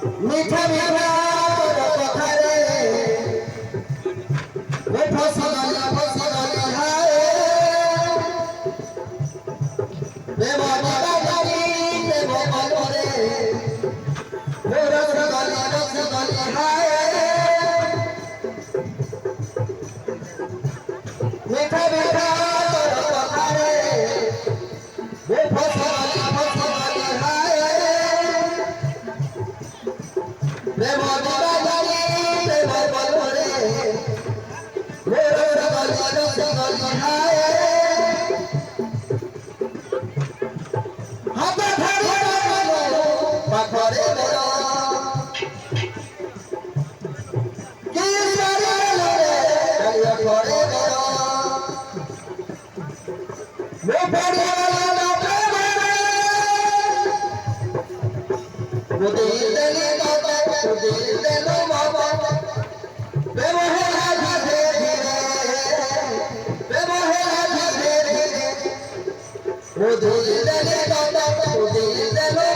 মিঠা মিঠা কথারে ফসল হায় দেব বাবারি দেব বলরে রসগোল্লা হায় মিঠা মিঠা কথারে ফসল হায় দেব বাবারি দেব বলরে রসগোল্লা হায় হাতে ধরে পাথরে বেরো কি করে কালিয়া করে বেরো ও পড়ে দিল দেলে বাবা দিল দেলো বাবা বেমহেলা ধীরে ধীরে বেমহেলা ধীরে ধীরে ও দিল দেলে বাবা দিল দেলো